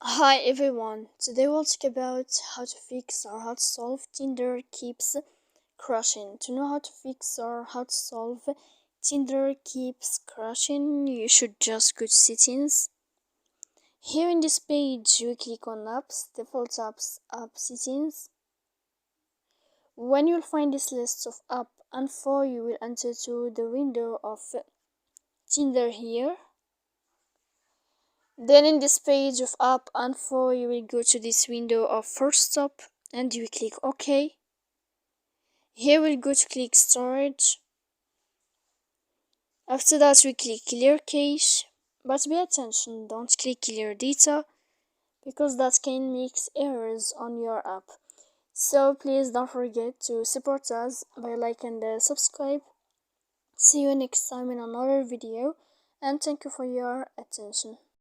Hi everyone, today we'll talk about how to fix or how to solve Tinder keeps crashing. To know how to fix or how to solve Tinder keeps crashing, you should just go to settings. Here in this page, you click on apps, default apps, app settings. When you'll find this list of app and for you will enter to the window of Tinder here. Then in this page of app info, you will go to this window of first stop and you click OK. Here we'll go to click storage. After that we click clear cache, but pay attention, don't click clear data because that can make errors on your app. So please don't forget to support us by like and subscribe. See you next time in another video and thank you for your attention.